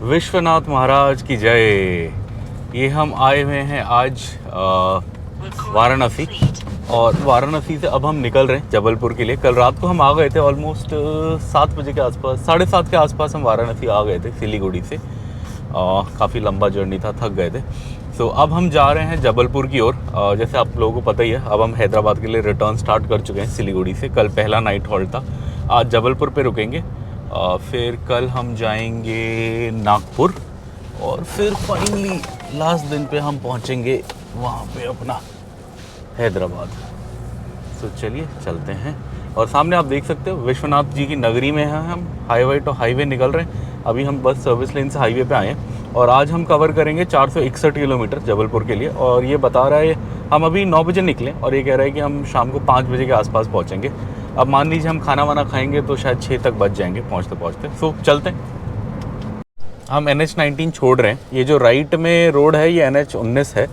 विश्वनाथ महाराज की जय। ये हम आए हुए हैं आज वाराणसी, और वाराणसी से अब हम निकल रहे हैं जबलपुर के लिए। कल रात को हम आ गए थे ऑलमोस्ट 7 बजे के आसपास, 7:30 के आसपास हम वाराणसी आ गए थे सिलीगुड़ी से। काफ़ी लंबा जर्नी था, थक गए थे। सो अब हम जा रहे हैं जबलपुर की ओर। जैसे आप लोगों को पता ही है, अब हम हैदराबाद के लिए रिटर्न स्टार्ट कर चुके हैं सिलीगुड़ी से। कल पहला नाइट हॉल्ट था, आज जबलपुर पे रुकेंगे। फिर कल हम जाएंगे नागपुर, और फिर फाइनली लास्ट दिन पे हम पहुंचेंगे वहाँ पे अपना हैदराबाद। तो चलिए चलते हैं। और सामने आप देख सकते हो विश्वनाथ जी की नगरी में हैं हम। हाईवे टू हाईवे निकल रहे हैं। अभी हम बस सर्विस लेन से हाईवे पे आए हैं, और आज हम कवर करेंगे 461 किलोमीटर जबलपुर के लिए। और ये बता रहा है हम अभी 9 बजे निकले, और ये कह रहा है कि हम शाम को 5 बजे के आसपास पहुँचेंगे। अब मान लीजिए हम खाना वाना खाएंगे तो शायद 6 तक बच जाएंगे पहुँचते पहुँचते। सो चलते हैं। हम NH-19 छोड़ रहे हैं। ये जो राइट में रोड है ये NH-19 है,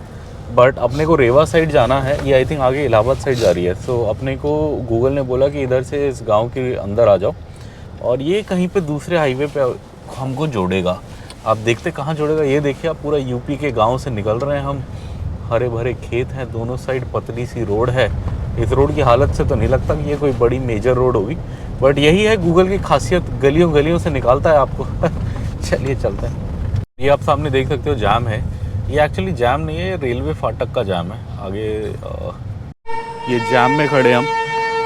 बट अपने को रेवा साइड जाना है। ये आई थिंक आगे इलाहाबाद साइड जा रही है। सो अपने को गूगल ने बोला कि इधर से इस गांव के अंदर आ जाओ, और ये कहीं पे दूसरे हाईवे पे हमको जोड़ेगा। आप देखते कहाँ जोड़ेगा, ये देखिए आप, पूरा यूपी के गांव से निकल रहे हैं हम। हरे भरे खेत हैं दोनों साइड, पतली सी रोड है। इस रोड की हालत से तो नहीं लगता कि ये कोई बड़ी मेजर रोड होगी, बट यही है गूगल की खासियत, गलियों गलियों से निकालता है आपको। चलिए चलते हैं। ये आप सामने देख सकते हो जाम है। ये एक्चुअली जाम नहीं है, ये रेलवे फाटक का जाम है। आगे ये जाम में खड़े हम,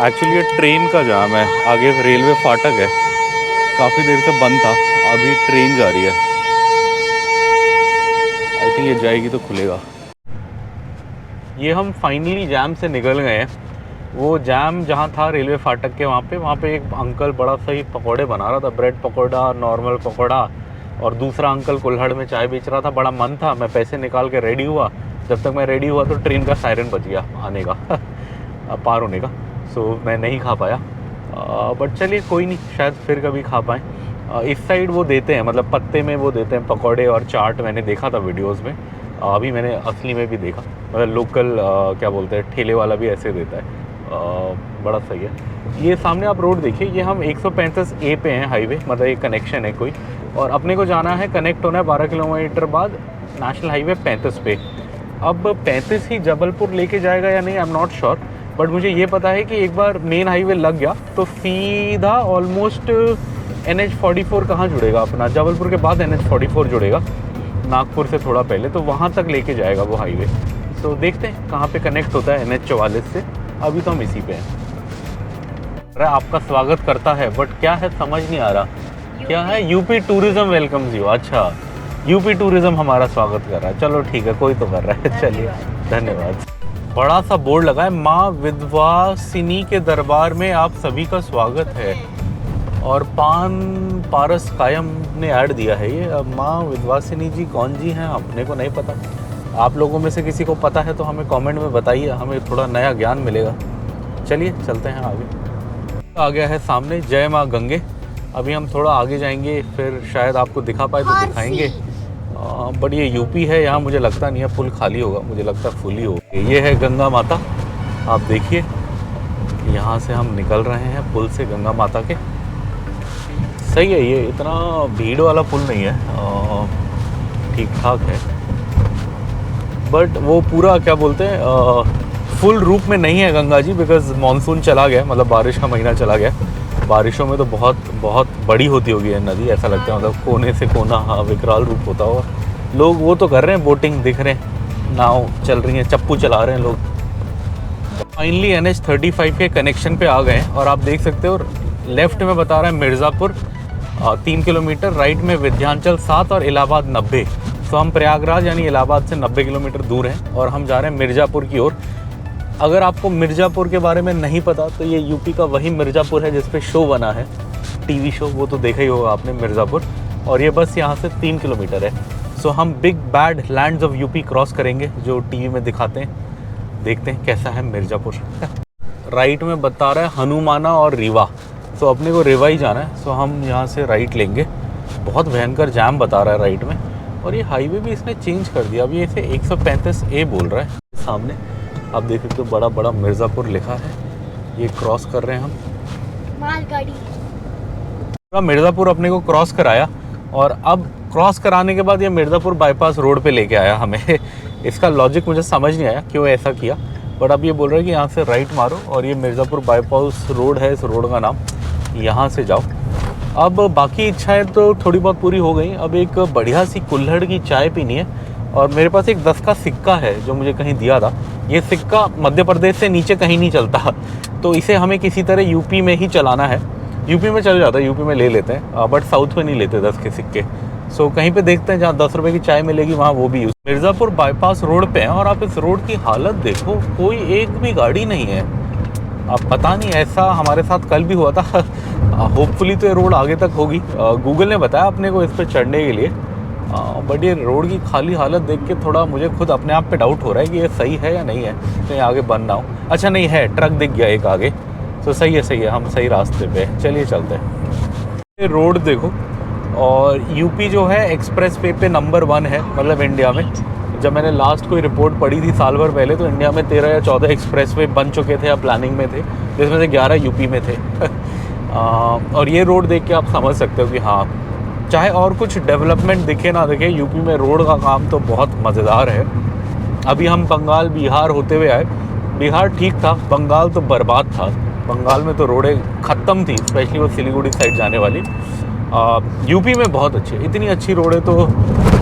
एक्चुअली ये ट्रेन का जाम है। आगे रेलवे फाटक है, काफ़ी देर से बंद था, अभी ट्रेन जा रही है। आई थिंक ये जाएगी तो खुलेगा। ये हम फाइनली जाम से निकल गए हैं। वो जाम जहाँ था रेलवे फाटक के वहाँ पे एक अंकल बड़ा सा ही पकौड़े बना रहा था, ब्रेड पकौड़ा, नॉर्मल पकौड़ा, और दूसरा अंकल कुल्हड़ में चाय बेच रहा था। बड़ा मन था, मैं पैसे निकाल के रेडी हुआ। जब तक मैं रेडी हुआ तो ट्रेन का सायरन बज गया आने का, पार होने का। सो मैं नहीं खा पाया, बट चलिए कोई नहीं, शायद फिर कभी खा पाएँ। इस साइड वो देते हैं, मतलब पत्ते में वो देते हैं पकौड़े और चाट। मैंने देखा था वीडियोज़ में, अभी मैंने असली में भी देखा। मतलब लोकल क्या बोलते हैं, ठेले वाला भी ऐसे देता है। बड़ा सही है। ये सामने आप रोड देखिए, ये हम 135A पे हैं हाईवे, मतलब एक कनेक्शन है कोई, और अपने को जाना है, कनेक्ट होना है 12 किलोमीटर बाद नेशनल हाईवे 35 पे। अब 35 ही जबलपुर लेके जाएगा या नहीं, I am not sure, but मुझे ये पता है कि एक बार मेन हाईवे लग गया तो सीधा ऑलमोस्ट NH-44 कहाँ जुड़ेगा अपना, जबलपुर के बाद NH-44 जुड़ेगा नागपुर से थोड़ा पहले, तो वहाँ तक लेके जाएगा वो हाईवे। तो देखते हैं कहाँ पे कनेक्ट होता है NH-44 से। अभी तो हम इसी पे हैं। अरे आपका स्वागत करता है, बट क्या है समझ नहीं आ रहा। क्या है? UP tourism welcomes you. अच्छा, यूपी टूरिज्म हमारा स्वागत कर रहा है। चलो ठीक है, कोई तो कर रहा है। चलिए धन्यवाद। बड़ा सा बोर्ड लगा है, माँ विंध्यवासिनी के दरबार में आप सभी का स्वागत है, और पान पारस कायम ने ऐड दिया है ये। अब माँ विंध्यवासिनी जी कौन जी हैं अपने को नहीं पता। आप लोगों में से किसी को पता है तो हमें कमेंट में बताइए, हमें थोड़ा नया ज्ञान मिलेगा। चलिए चलते हैं आगे। आ गया है सामने जय माँ गंगे। अभी हम थोड़ा आगे जाएंगे, फिर शायद आपको दिखा पाए तो दिखाएंगे। बट ये यूपी है, यहाँ मुझे लगता नहीं है पुल खाली होगा, मुझे लगता है फुल ही होगा। ये है गंगा माता, आप देखिए यहाँ से हम निकल रहे हैं पुल से गंगा माता के। सही है, ये इतना भीड़ वाला पुल नहीं है, ठीक ठाक है, बट वो पूरा क्या बोलते हैं फुल रूप में नहीं है गंगा जी, बिकॉज मानसून चला गया, मतलब बारिश का महीना चला गया। बारिशों में तो बहुत बहुत बड़ी होती होगी ये नदी, ऐसा लगता है, मतलब कोने से कोना, हाँ, विकराल रूप होता होगा। लोग वो तो कर रहे हैं, बोटिंग दिख रहे हैं, नाव चल रही है, चप्पू चला रहे हैं लोग। फाइनली NH-35 के कनेक्शन पे आ गए हैं, और आप देख सकते हो लेफ्ट में बता रहा है मिर्ज़ापुर 3 किलोमीटर, राइट में विंध्याचल 7 और इलाहाबाद 90। तो हम प्रयागराज यानी इलाहाबाद से 90 किलोमीटर दूर हैं, और हम जा रहे हैं मिर्ज़ापुर की ओर। अगर आपको मिर्ज़ापुर के बारे में नहीं पता तो ये यूपी का वही मिर्ज़ापुर है जिस पे शो बना है, टीवी शो, वो तो देखा ही होगा आपने, मिर्ज़ापुर। और ये बस यहाँ से 3 किलोमीटर है। सो हम big bad lands of UP cross करेंगे, जो टीवी में दिखाते हैं। देखते हैं कैसा है मिर्ज़ापुर। राइट में बता रहा है हनुमाना और रीवा, सो अपने को रीवा ही जाना है। सो हम यहाँ से राइट लेंगे। बहुत भयंकर जाम बता रहा है राइट में, और ये हाईवे भी इसने चेंज कर दिया, अभी इसे 135A बोल रहा है। सामने आप देख सकते हो बड़ा बड़ा मिर्ज़ापुर लिखा है, ये क्रॉस कर रहे हैं हम। मालगाड़ी पूरा मिर्ज़ापुर अपने को क्रॉस कराया, और अब क्रॉस कराने के बाद ये मिर्ज़ापुर बाईपास रोड पे लेके आया हमें। इसका लॉजिक मुझे समझ नहीं आया क्यों ऐसा किया, बट अब ये बोल रहे हैं कि यहाँ से राइट मारो और ये मिर्ज़ापुर बाईपास रोड है, इस रोड का नाम, यहाँ से जाओ। अब बाकी इच्छाएं तो थोड़ी बहुत पूरी हो गई। अब एक बढ़िया सी कुल्हड़ की चाय पीनी है और मेरे पास एक 10 का सिक्का है जो मुझे कहीं दिया था। ये सिक्का मध्य प्रदेश से नीचे कहीं नहीं चलता, तो इसे हमें किसी तरह यूपी में ही चलाना है। यूपी में चल जाता है, यूपी में ले लेते हैं, बट साउथ में नहीं लेते 10 के सिक्के। सो कहीं पे देखते हैं जहाँ 10 रुपये की चाय मिलेगी वहाँ वो भी यूज़। मिर्ज़ापुर बाईपास रोड पे हैं और आप इस रोड की हालत देखो, कोई एक भी गाड़ी नहीं है। अब पता नहीं, ऐसा हमारे साथ कल भी हुआ था। होपफुली तो ये रोड आगे तक होगी। गूगल ने बताया अपने को इस पर चढ़ने के लिए, बट ये रोड की खाली हालत देख के थोड़ा मुझे खुद अपने आप पे डाउट हो रहा है कि ये सही है या नहीं है, कहीं आगे बंद ना हो। अच्छा नहीं है, ट्रक दिख गया एक आगे, तो सही है, हम सही रास्ते पे। चलिए चलते हैं। ये रोड देखो, और यूपी जो है एक्सप्रेस वे पे नंबर 1 है, मतलब इंडिया में। जब मैंने लास्ट कोई रिपोर्ट पढ़ी थी साल भर पहले, तो इंडिया में 13 या 14 एक्सप्रेस वे बन चुके थे या प्लानिंग में थे, जिसमें से 11 यूपी में थे। और ये रोड देख के आप समझ सकते हो कि हाँ, चाहे और कुछ डेवलपमेंट दिखे ना दिखे, यूपी में रोड का काम तो बहुत मज़ेदार है। अभी हम बंगाल बिहार होते हुए आए, बिहार ठीक था, बंगाल तो बर्बाद था। बंगाल में तो रोडें ख़त्म थी, स्पेशली वो सिलीगुड़ी साइड जाने वाली। यूपी में बहुत अच्छी, इतनी अच्छी रोडें तो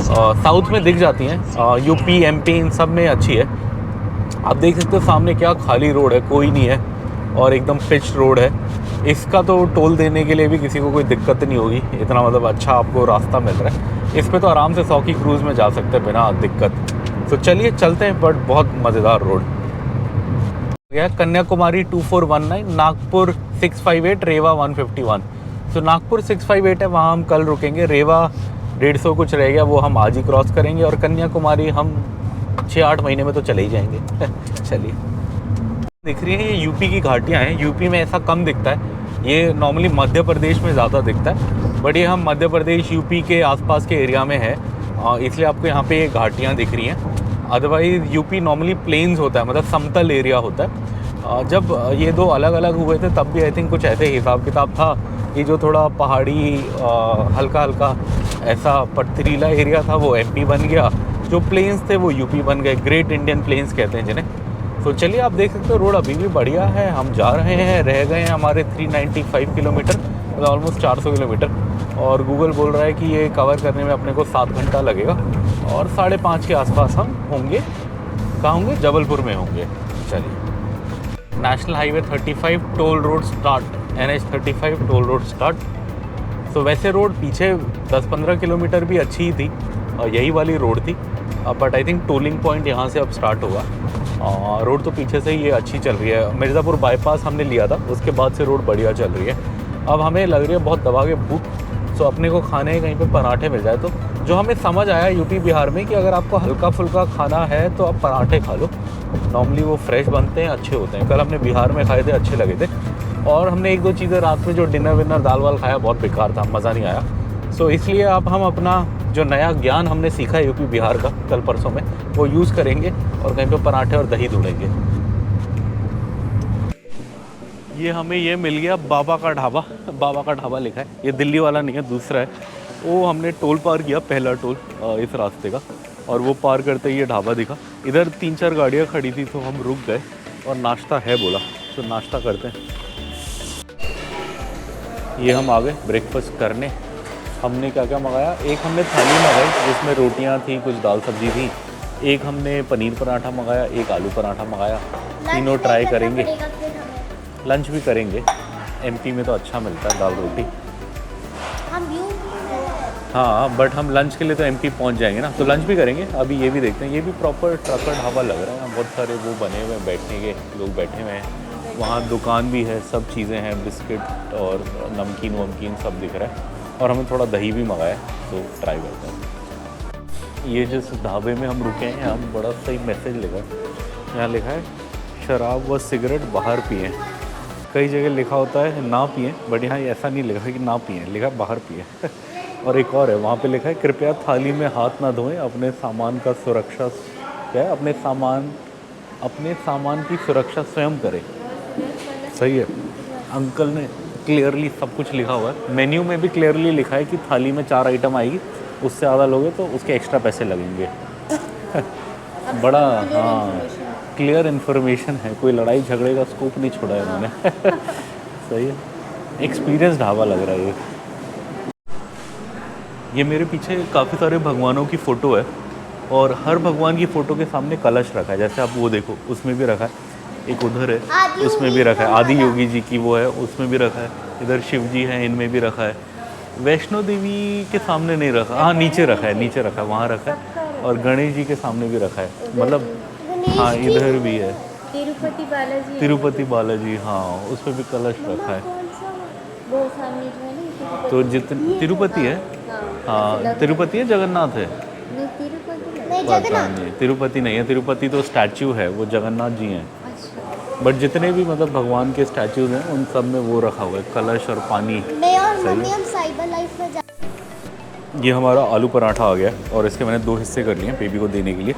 साउथ में दिख जाती हैं। यूपी एमपी इन सब में अच्छी है। आप देख सकते हो सामने क्या खाली रोड है, कोई नहीं है, और एकदम पिच रोड है। इसका तो टोल देने के लिए भी किसी को कोई दिक्कत नहीं होगी, इतना मतलब अच्छा आपको रास्ता मिल रहा है। इस पे तो आराम से 100 की क्रूज़ में जा सकते हैं बिना दिक्कत। तो चलिए चलते हैं, बट बहुत मज़ेदार रोड गया। कन्याकुमारी 2419, नागपुर 658, रेवा 151। तो नागपुर 658 है, वहाँ हम कल रुकेंगे। रेवा 150 कुछ रह गया, वो हम आज ही क्रॉस करेंगे। और कन्याकुमारी हम 6-8 महीने में तो चले ही जाएंगे। चलिए, दिख रही है ये यूपी की घाटियाँ हैं। यूपी में ऐसा कम दिखता है, ये नॉर्मली मध्य प्रदेश में ज़्यादा दिखता है, बट ये हम मध्य प्रदेश यूपी के आसपास के एरिया में है, इसलिए आपको यहाँ पे ये घाटियाँ दिख रही हैं। अदरवाइज़ यूपी नॉर्मली प्लेन्स होता है, मतलब समतल एरिया होता है। जब ये दो अलग अलग हुए थे तब भी आई थिंक कुछ ऐसे हिसाब किताब था। ये जो थोड़ा पहाड़ी हल्का हल्का ऐसा पथरीला एरिया था वो एमपी बन गया, जो प्लेन्स थे वो यूपी बन गए। ग्रेट इंडियन प्लेन्स कहते हैं जिन्हें। तो चलिए, आप देख सकते हो रोड अभी भी बढ़िया है। हम जा रहे हैं, रह गए हैं हमारे 395 किलोमीटर, मतलब ऑलमोस्ट 400 किलोमीटर, और गूगल बोल रहा है कि ये कवर करने में अपने को 7 घंटा लगेगा, और 5:30 के आसपास हम होंगे। कहाँ होंगे? जबलपुर में होंगे। चलिए, national highway 35 toll road start, NH 35 toll road start. तो वैसे रोड पीछे 10-15 किलोमीटर भी अच्छी ही थी, और यही वाली रोड थी, but I think tolling point यहाँ से अब स्टार्ट होगा। रोड तो पीछे से ही ये अच्छी चल रही है। मिर्ज़ापुर बाईपास हमने लिया था, उसके बाद से रोड बढ़िया चल रही है। अब हमें लग रही है बहुत दबा के भूख, तो अपने को खाने कहीं पे पराठे मिल जाए। तो जो हमें समझ आया यूपी बिहार में कि अगर आपको हल्का फुल्का खाना है तो आप पराठे खा लो, नॉर्मली वो फ्रेश बनते हैं, अच्छे होते हैं। कल हमने बिहार में खाए थे, अच्छे लगे थे। और हमने 1-2 चीज़ें रात में जो डिनर विनर दाल वाल खाया, बहुत बेकार था, मज़ा नहीं आया। सो इसलिए अब हम अपना जो नया ज्ञान हमने सीखा है यूपी बिहार का कल परसों में, वो यूज़ करेंगे और कहीं पे पराठे और दही ढूंढेंगे। ये हमें ये मिल गया बाबा का ढाबा। बाबा का ढाबा लिखा है, ये दिल्ली वाला नहीं है, दूसरा है। वो हमने टोल पार किया, पहला टोल इस रास्ते का, और वो पार करते ही ये ढाबा दिखा। इधर 3-4 गाड़ियाँ खड़ी थी, तो हम रुक गए और नाश्ता है बोला, तो नाश्ता करते हैं। ये हम आ गए ब्रेकफास्ट करने। हमने क्या क्या मंगाया? एक हमने थाली मंगाई जिसमें रोटियां थी, कुछ दाल सब्जी थी। एक हमने पनीर पराठा मंगाया, एक आलू पराठा मंगाया। तीनों ट्राई करेंगे, लंच भी करेंगे। एमपी में तो अच्छा मिलता है दाल रोटी। हाँ, बट हम लंच के लिए तो एमपी पहुंच जाएंगे ना, तो लंच भी करेंगे। अभी ये भी देखते हैं, ये भी प्रॉपर ट्रकर ढाबा लग रहा है। बहुत सारे वो बने हुए हैं, बैठने के लोग बैठे हुए हैं। वहाँ दुकान भी है, सब चीज़ें हैं, बिस्किट और नमकीन वमकीन सब दिख रहा है। और हमें थोड़ा दही भी मंगाया, तो ट्राई करते हैं। ये जिस ढाबे में हम रुके हैं, यहाँ बड़ा सही मैसेज लिखा है। यहाँ लिखा है शराब व सिगरेट बाहर पिएं। कई जगह लिखा होता है ना पिएं, बट यहाँ ऐसा नहीं लिखा कि ना पिएं, लिखा बाहर पिएं। और एक और है, वहाँ पे लिखा है कृपया थाली में हाथ ना धोएं, अपने सामान का सुरक्षा क्या है, अपने सामान की सुरक्षा स्वयं करें। सही है, अंकल ने क्लियरली सब कुछ लिखा हुआ है। मेन्यू में भी क्लियरली लिखा है कि थाली में 4 आइटम आएगी, उससे ज़्यादा लोगे तो उसके एक्स्ट्रा पैसे लगेंगे। बड़ा हाँ क्लियर इन्फॉर्मेशन है, कोई लड़ाई झगड़े का स्कोप नहीं छोड़ा है इन्होंने। सही है, एक्सपीरियंस ढाबा लग रहा है ये मेरे पीछे काफ़ी सारे भगवानों की फ़ोटो है और हर भगवान की फ़ोटो के सामने कलश रखा है। जैसे आप वो देखो उसमें भी रखा है, एक उधर है उसमें भी रखा है, आदि योगी जी की वो है उसमें भी रखा है, इधर शिव जी हैं इनमें भी रखा है। वैष्णो देवी के सामने नहीं रखा, हाँ नीचे रखा है, नीचे रखा है, वहाँ रखा है। और गणेश जी के सामने भी रखा है, मतलब हाँ इधर भी है। तिरुपति बालाजी, तिरुपति बालाजी, हाँ उस पर भी कलश रखा है। वो सामने जो है ना तो जितने तिरुपति है, हाँ तिरुपति है, जगन्नाथ है, नहीं तिरुपति पता नहीं, तिरुपति नहीं है, तिरुपति तो स्टैचू है, वो जगन्नाथ जी हैं। अच्छा। बट जितने भी मतलब भगवान के स्टैचूज हैं उन सब में वो रखा हुआ है, कलश और पानी। मैं और मम्मी हम साइबर लाइफ में ये हमारा आलू पराठा आ गया और इसके मैंने 2 हिस्से कर लिए हैं बेबी को देने के लिए।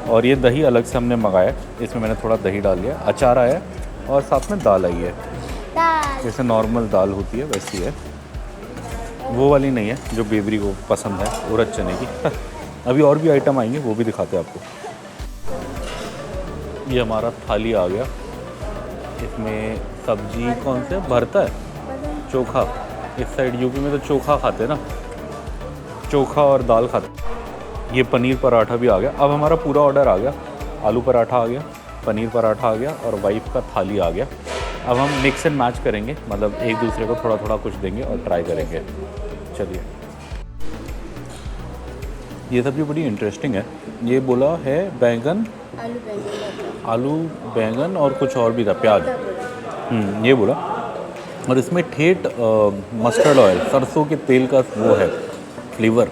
और ये दही अलग से हमने मंगाया, इसमें मैंने थोड़ा दही डाल लिया, अचार आया और साथ में दाल आई है। जैसे नॉर्मल दाल होती है वैसी है, वो वाली नहीं है जो बेबरी को पसंद है, उड़द चने की। अभी और भी आइटम आएंगे, वो भी दिखाते हैं आपको। ये हमारा थाली आ गया, इसमें सब्जी कौन से भरता है, चोखा। इस साइड यूपी में तो चोखा खाते हैं ना, चोखा और दाल खाते। ये पनीर पराठा भी आ गया। अब हमारा पूरा ऑर्डर आ गया, आलू पराठा आ गया, पनीर पराठा आ गया और वाइफ का थाली आ गया। अब हम मिक्स एंड मैच करेंगे, मतलब एक दूसरे को थोड़ा थोड़ा कुछ देंगे और ट्राई करेंगे। चलिए, ये सब्जी बड़ी इंटरेस्टिंग है। ये बोला है बैंगन, आलू बैंगन और कुछ और भी था, प्याज, ये बोला। और इसमें ठेठ मस्टर्ड ऑयल, सरसों के तेल का वो है फ्लेवर।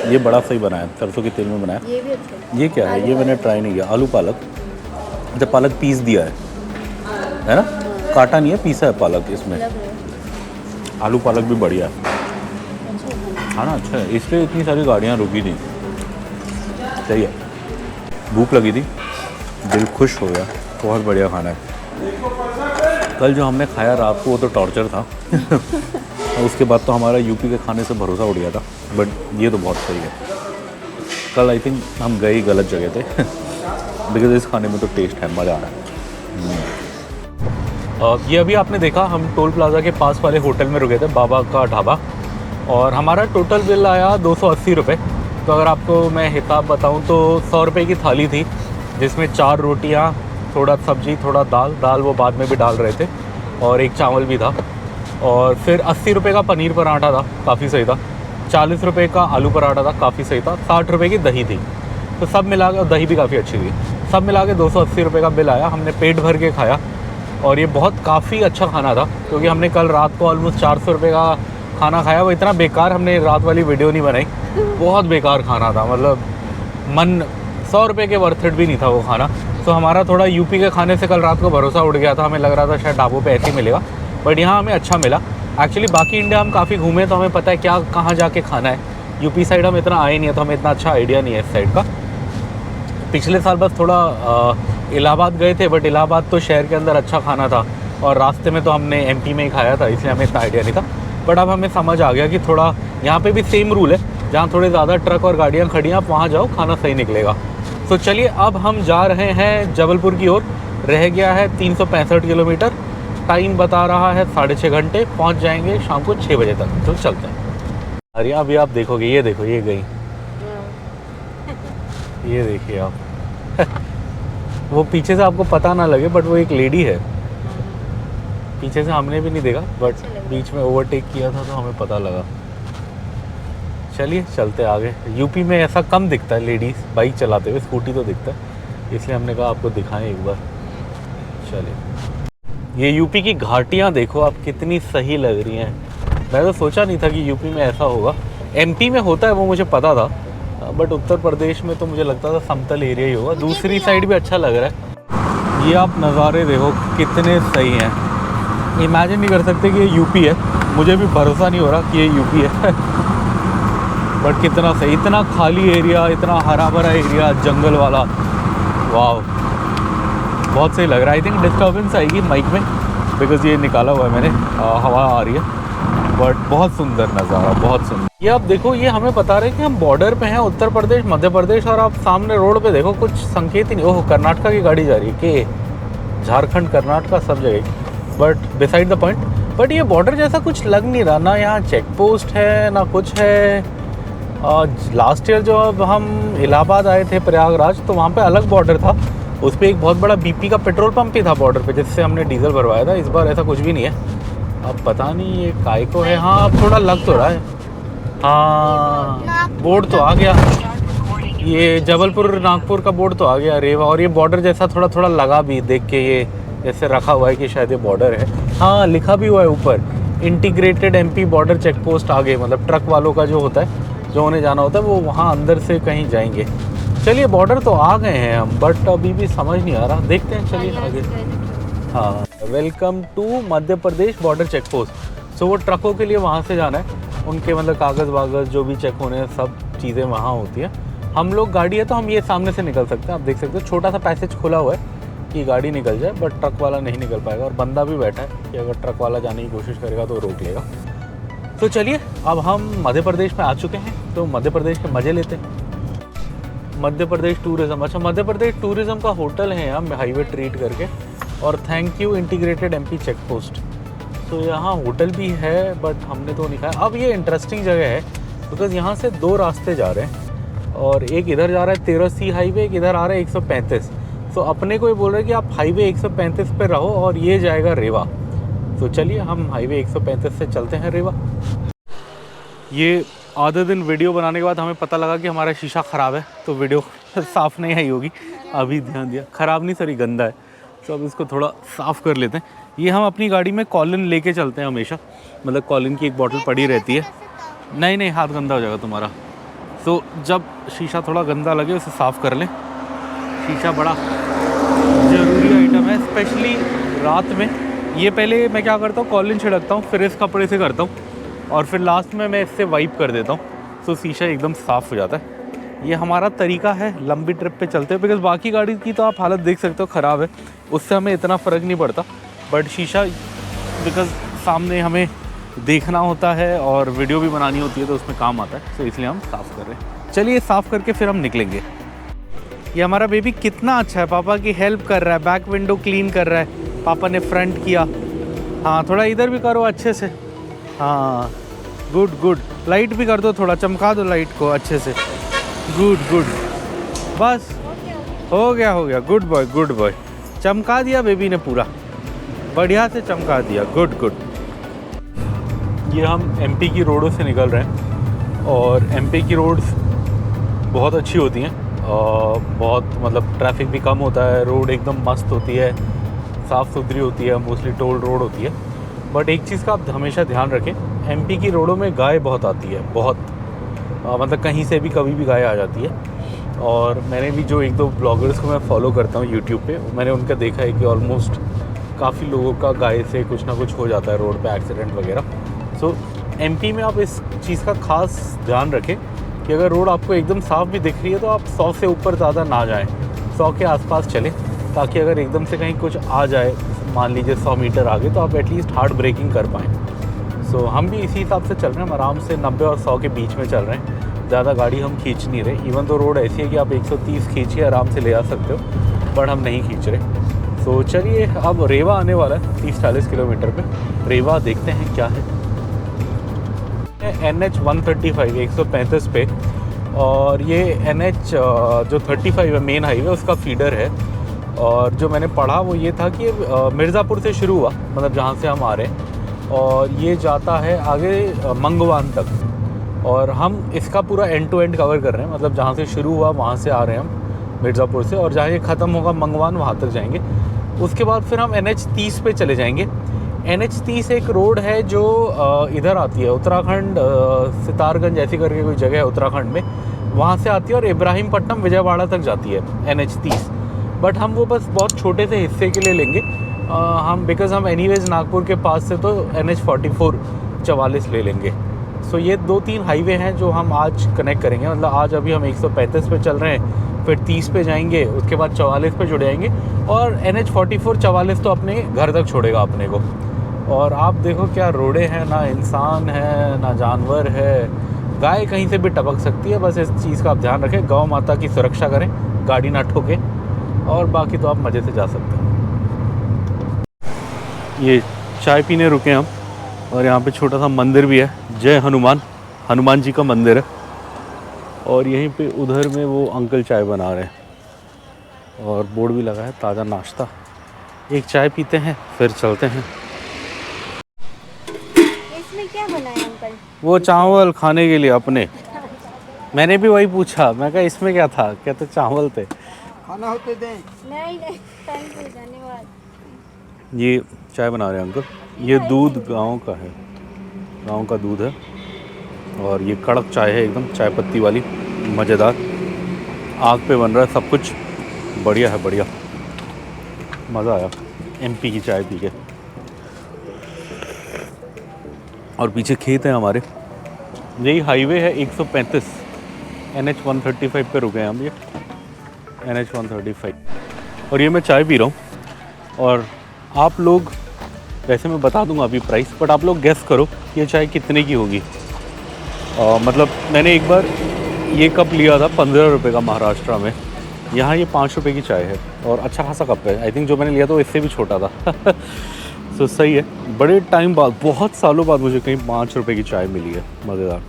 ये बड़ा सही बनाया, सरसों के तेल में बनाया। ये भी अच्छा। ये क्या है, ये मैंने ट्राई नहीं किया। आलू पालक, जब पालक पीस दिया है ना, काटा नहीं है, पीसा है पालक इसमें। आलू पालक भी बढ़िया है, खाना अच्छा है, इसलिए इतनी सारी गाड़ियाँ रुकी थी। सही है, भूख लगी थी, दिल खुश हो गया, बहुत बढ़िया खाना है। कल जो हमने खाया रात को वो तो टॉर्चर था। और उसके बाद तो हमारा यूपी के खाने से भरोसा उड़ गया था, बट ये तो बहुत सही है। कल आई थिंक हम गए ही गलत जगह थे, बिकॉज इस खाने में तो टेस्ट है, मज़ा आ रहा है। ये अभी आपने देखा, हम टोल प्लाजा के पास वाले होटल में रुके थे, बाबा का ढाबा, और हमारा टोटल बिल आया 280 रुपये। तो अगर आपको मैं हिसाब बताऊं तो 100 रुपये की थाली थी, जिसमें 4 रोटियां, थोड़ा सब्जी, थोड़ा दाल वो बाद में भी डाल रहे थे, और एक चावल भी था। और फिर 80 रुपये का पनीर पराठा था, काफ़ी सही था। 40 रुपये का आलू पराठा था, काफ़ी सही था। 60 रुपये की दही थी। तो सब मिला के, दही भी काफ़ी अच्छी थी, सब मिला के 280 रुपये का बिल आया। हमने पेट भर के खाया और ये बहुत काफ़ी अच्छा खाना था, क्योंकि हमने कल रात को ऑलमोस्ट 400 रुपये का खाना खाया। वो इतना बेकार, हमने रात वाली वीडियो नहीं बनाई, बहुत बेकार खाना था, मतलब 100 रुपये के वर्थ इट भी नहीं था वो खाना। तो हमारा थोड़ा यूपी के खाने से कल रात को भरोसा उड़ गया था, हमें लग रहा था शायद ढाबों पे ऐसे ही मिलेगा, बट यहाँ हमें अच्छा मिला। एक्चुअली बाकी इंडिया हम काफ़ी घूमे तो हमें पता है क्या कहाँ जाके खाना है। यूपी साइड हम इतना आए नहीं है, तो हमें इतना अच्छा आइडिया नहीं है इस साइड का। पिछले साल बस थोड़ा इलाहाबाद गए थे, बट इलाहाबाद तो शहर के अंदर अच्छा खाना था, और रास्ते में तो हमने एमपी में ही खाया था, इसलिए हमें इतना आइडिया नहीं था। बट अब हमें समझ आ गया कि थोड़ा यहाँ पे भी सेम रूल है, जहाँ थोड़े ज़्यादा ट्रक और गाड़ियाँ खड़ी हैं, आप वहाँ जाओ, खाना सही निकलेगा। तो चलिए, अब हम जा रहे हैं जबलपुर की ओर। रह गया है 365 किलोमीटर, टाइम बता रहा है 6.5 घंटे, पहुँच जाएंगे शाम को 6 बजे तक। तो चलते हैं। अरे अभी आप देखोगे, ये देखो, ये गई, ये देखिए आप। वो पीछे से आपको पता ना लगे, बट वो एक लेडी है, पीछे से हमने भी नहीं देखा, बट बीच में ओवरटेक किया था तो हमें पता लगा। चलिए चलते आगे। यूपी में ऐसा कम दिखता है लेडीज़ बाइक चलाते हुए, स्कूटी तो दिखता है, इसलिए हमने कहा आपको दिखाएं एक बार। चलिए, ये यूपी की घाटियाँ देखो आप, कितनी सही लग रही हैं। मैं तो सोचा नहीं था कि यूपी में ऐसा होगा। एमपी में होता है वो मुझे पता था, बट उत्तर प्रदेश में तो मुझे लगता था समतल एरिया ही होगा। दूसरी साइड भी अच्छा लग रहा है। ये आप नज़ारे देखो कितने सही हैं, इमेजिन नहीं कर सकते कि ये यूपी है। मुझे भी भरोसा नहीं हो रहा कि ये यूपी है। बट कितना सही, इतना खाली एरिया, इतना हरा भरा एरिया, जंगल वाला, वाह, बहुत सही लग रहा है। आई थिंक डिस्टर्बेंस आएगी माइक में, बिकॉज ये निकाला हुआ है मैंने, हवा आ रही है, बट बहुत सुंदर नज़ारा, बहुत सुंदर। ये आप देखो, ये हमें बता रहे हैं कि हम बॉर्डर पे हैं, उत्तर प्रदेश मध्य प्रदेश, और आप सामने रोड पे देखो कुछ संकेत ही नहीं। ओह, कर्नाटका की गाड़ी जा रही है कि झारखंड, कर्नाटका, सब जगह। But beside the point, but ये बॉर्डर जैसा कुछ लग नहीं रहा ना, यहाँ चेक पोस्ट है ना कुछ है। लास्ट ईयर जब हम इलाहाबाद आए थे प्रयागराज, तो वहाँ पे अलग बॉर्डर था, उस पर एक बहुत बड़ा BP का पेट्रोल पंप ही था बॉर्डर पे, जिससे हमने डीजल भरवाया था। इस बार ऐसा कुछ भी नहीं है। अब पता नहीं ये काय को है। हाँ, अब थोड़ा लग तो रहा है। हाँ, बोर्ड तो आ गया, ये जबलपुर नागपुर का बोर्ड तो आ गया, रेवा। और ये बॉर्डर जैसा थोड़ा थोड़ा लगा भी, देख के ये जैसे रखा हुआ है कि शायद ये बॉर्डर है। हाँ, लिखा भी हुआ है ऊपर, integrated MP border check post आगे, मतलब ट्रक वालों का जो होता है, जो उन्हें जाना होता है, वो वहाँ अंदर से कहीं जाएंगे। चलिए, बॉर्डर तो आ गए हैं हम, बट अभी भी समझ नहीं आ रहा, देखते हैं, चलिए आगे। हाँ, welcome to Madhya Pradesh border check post. So वो ट्रकों के लिए वहाँ से जाना है, उनके मतलब कागज़ वागज़ जो भी चेक होने हैं, सब चीज़ें वहाँ होती हैं। हम लोग गाड़ी है तो हम ये सामने से निकल सकते हैं, आप देख सकते हो, छोटा सा पैसेज खुला हुआ है कि गाड़ी निकल जाए, बट ट्रक वाला नहीं निकल पाएगा। और बंदा भी बैठा है कि अगर ट्रक वाला जाने की कोशिश करेगा तो रोक लेगा। तो चलिए, अब हम मध्य प्रदेश में आ चुके हैं, तो मध्य प्रदेश के मज़े लेते हैं। मध्य प्रदेश टूरिज़्म, अच्छा, मध्य प्रदेश टूरिज़्म का होटल है यहाँ हाईवे ट्रीट करके, और thank you integrated MP check post. तो यहाँ होटल भी है, बट हमने तो नहीं खाया। अब ये इंटरेस्टिंग जगह है, बिकॉज़ यहाँ से 2 रास्ते जा रहे हैं, और एक इधर जा रहा है 13C हाईवे, एक इधर आ रहा है 135। तो अपने को ये बोल रहे हैं कि आप हाईवे 135 पे रहो और ये जाएगा रेवा। तो चलिए, हम हाईवे 135 से चलते हैं रेवा। ये आधे दिन वीडियो बनाने के बाद हमें पता लगा कि हमारा शीशा ख़राब है, तो वीडियो साफ़ नहीं आई होगी। अभी ध्यान दिया, ख़राब नहीं, सॉरी, गंदा है। तो अब इसको थोड़ा साफ़ कर लेते हैं। ये हम अपनी गाड़ी में कॉलिन लेके चलते हैं हमेशा, मतलब कॉलिन की एक बॉटल पड़ी रहती है। नहीं नहीं, हाथ गंदा हो जाएगा तुम्हारा। तो जब शीशा थोड़ा गंदा लगे उसे साफ़ कर लें। शीशा बड़ा ज़रूरी आइटम है, स्पेशली रात में। ये पहले मैं क्या करता हूँ, कॉलिन छिड़कता हूँ, फिर इस कपड़े से करता हूँ, और फिर लास्ट में मैं इससे वाइप कर देता हूँ, तो शीशा एकदम साफ़ हो जाता है। ये हमारा तरीका है लंबी ट्रिप पे चलते हैं, बिकॉज़ बाकी गाड़ी की तो आप हालत देख सकते हो, ख़राब है, उससे हमें इतना फ़र्क नहीं पड़ता। बट शीशा, बिकॉज़ सामने हमें देखना होता है और वीडियो भी बनानी होती है, तो उसमें काम आता है, तो इसलिए हम साफ़ कर रहे हैं। चलिए, साफ़ करके फिर हम निकलेंगे। ये हमारा बेबी कितना अच्छा है, पापा की हेल्प कर रहा है, बैक विंडो क्लीन कर रहा है, पापा ने फ्रंट किया। हाँ, थोड़ा इधर भी करो अच्छे से। हाँ, गुड गुड, लाइट भी कर दो, थोड़ा चमका दो लाइट को अच्छे से। गुड गुड, बस हो गया हो गया, गुड बॉय गुड बॉय। चमका दिया बेबी ने पूरा, बढ़िया से चमका दिया, गुड गुड। ये हम MP की रोडों से निकल रहे हैं, और MP की रोड्स बहुत अच्छी होती हैं, बहुत मतलब ट्रैफिक भी कम होता है, रोड एकदम मस्त होती है, साफ़ सुथरी होती है, मोस्टली टोल रोड होती है। बट एक चीज़ का आप हमेशा ध्यान रखें, MP की रोडों में गाय बहुत आती है, बहुत मतलब कहीं से भी कभी भी गाय आ जाती है। और मैंने भी जो 1-2 ब्लॉगर्स को मैं फॉलो करता हूँ यूट्यूब पे, मैंने उनका देखा है कि ऑलमोस्ट काफ़ी लोगों का गाय से कुछ ना कुछ हो जाता है रोड पे, एक्सीडेंट वगैरह। सो MP में आप इस चीज़ का ख़ास ध्यान रखें कि अगर रोड आपको एकदम साफ़ भी दिख रही है तो आप 100 से ऊपर ज़्यादा ना जाएँ, 100 के आसपास चलें, ताकि अगर एकदम से कहीं कुछ आ जाए, मान लीजिए 100 मीटर आगे, तो आप एटलीस्ट हार्ड ब्रेकिंग कर पाएँ। सो हम भी इसी हिसाब से चल रहे हैं, हम आराम से 90 और 100 के बीच में चल रहे हैं, ज़्यादा गाड़ी हम खींच नहीं रहे। इवन तो रोड ऐसी है कि आप 130 खींचिए, आराम से ले आ सकते हो, बट हम नहीं खींच रहे। सो चलिए, अब रेवा आने वाला है 30-40 किलोमीटर पे। रेवा देखते हैं क्या है। NH 135 135 पे, और ये NH जो 35 है मेन हाईवे, उसका फीडर है। और जो मैंने पढ़ा वो ये था कि मिर्ज़ापुर से शुरू हुआ, मतलब जहाँ से हम आ रहे हैं, और ये जाता है आगे मंगवान तक, और हम इसका पूरा एंड टू एंड कवर कर रहे हैं, मतलब जहाँ से शुरू हुआ वहाँ से आ रहे हैं हम मिर्ज़ापुर से, और जहाँ ये ख़त्म होगा मंगवान, वहाँ तक जाएंगे। उसके बाद फिर हम NH 30 पे चले जाएंगे। NH 30 एक रोड है जो इधर आती है, उत्तराखंड, सितारगंज ऐसी करके कोई जगह है उत्तराखंड में, वहाँ से आती है और इब्राहिमपट्टनम विजयवाड़ा तक जाती है NH 30। बट हम वो बस बहुत छोटे से हिस्से के लिए लेंगे हम, बिकॉज़ हम एनीवेज नागपुर के पास से तो NH 44 44 ले लेंगे। सो ये 2-3 हाईवे हैं जो हम आज कनेक्ट करेंगे, मतलब आज अभी हम 135 पे चल रहे हैं, फिर 30 पे जाएंगे, उसके बाद 44 पे जुड़ जाएंगे, और NH 44 44 तो अपने घर तक छोड़ेगा अपने को। और आप देखो क्या रोडे हैं, ना इंसान है ना जानवर है, गाय कहीं से भी टपक सकती है। बस इस चीज़ का आप ध्यान रखें, गौ माता की सुरक्षा करें, गाड़ी ना ठोके, और बाकी तो आप मज़े से जा सकते हैं। ये चाय पीने रुके हम, और यहाँ पे छोटा सा मंदिर भी है, जय हनुमान, हनुमान जी का मंदिर है। और यहीं पे उधर में वो अंकल चाय बना रहे हैं, और बोर्ड भी लगा है ताज़ा नाश्ता। एक चाय पीते हैं फिर चलते हैं। इसमें क्या बनाया अंकल? वो चावल खाने के लिए अपने, मैंने भी वही पूछा, मैं कहा इसमें क्या था, कहते चावल थे। खाना होते दें। नहीं थैंक यू, धन्यवाद। ये चाय बना रहे हैं अंकल। ये दूध गांव का है, गांव का दूध है, और ये कड़क चाय है एकदम, चाय पत्ती वाली, मज़ेदार। आग पे बन रहा है सब कुछ, बढ़िया है, बढ़िया, मज़ा आया एमपी की चाय पी के। और पीछे खेत है हमारे, यही हाईवे है 135, NH 135 पे रुके हैं हम, ये NH 135। और ये मैं चाय पी रहा हूँ, और आप लोग, वैसे मैं बता दूंगा अभी प्राइस, बट आप लोग गेस करो ये चाय कितने की होगी। मतलब मैंने एक बार ये कप लिया था 15 रुपये का महाराष्ट्र में, यहाँ ये 5 रुपये की चाय है, और अच्छा खासा कप है। आई थिंक जो मैंने लिया था वो इससे भी छोटा था। तो सही है, बड़े टाइम बाद, बहुत सालों बाद मुझे कहीं 5 रुपये की चाय मिली है, मज़ेदार।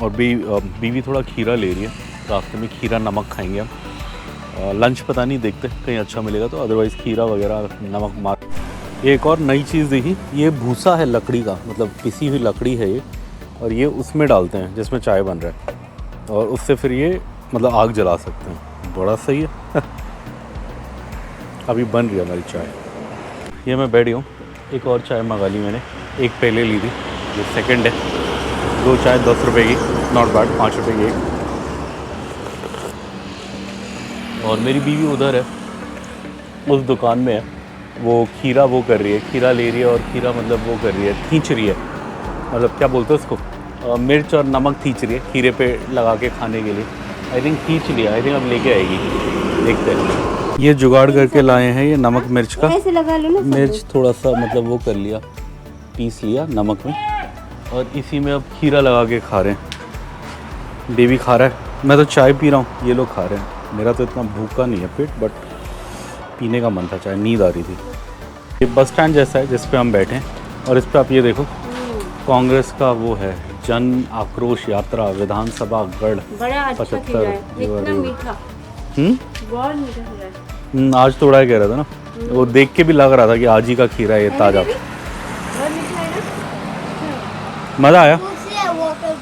और बीवी थोड़ा खीरा ले रही है, रास्ते में खीरा नमक खाएंगे हम। लंच पता नहीं, देखते कहीं अच्छा मिलेगा तो, अदरवाइज़ खीरा वगैरह नमक मार। एक और नई चीज़ देखी, ये भूसा है लकड़ी का, मतलब पिसी हुई लकड़ी है ये, और ये उसमें डालते हैं जिसमें चाय बन रहा है, और उससे फिर ये मतलब आग जला सकते हैं, बड़ा सही है। अभी बन रही है हमारी चाय। ये मैं बैठी हूँ, एक और चाय मंगा ली मैंने, एक पहले ली थी, ये सेकंड है। 2 चाय 10 रुपये की, नॉट बैड, 5 रुपये की एक। और मेरी बीवी उधर है, उस दुकान में है, वो खीरा वो कर रही है, खीरा ले रही है, और खीरा मतलब वो कर रही है, खींच रही है, मतलब क्या बोलते हैं उसको, मिर्च और नमक खींच रही है खीरे पे लगा के खाने के लिए। आई थिंक खींच लिया, आई थिंक अब लेके आएगी, देखते हैं। ये जुगाड़ करके लाए हैं, ये नमक मिर्च का, ऐसे लगा लो ना, मिर्च थोड़ा सा मतलब वो कर लिया, पीस लिया नमक में, और इसी में अब खीरा लगा के खा रहे हैं। बेबी खा रहा है, मैं तो चाय पी रहा हूँ, ये लोग खा रहे हैं। मेरा तो इतना भूखा नहीं है पेट, बट पीने का मन था चाय, नींद आ रही थी। ये बस स्टैंड जैसा है जिस पे हम बैठे हैं, और इस पे आप ये देखो, कांग्रेस का वो है, जन आक्रोश यात्रा विधानसभा गढ़ बड़ा अच्छा खिला है, इतना मीठा, बहुत मीठा खिला है। आज तोड़ा है कह रहा था ना, वो देख के भी लग रहा था कि आज ही का खीरा है ये, ताज़ा। बहुत मीठा है ना, मज़ा आया, वाटर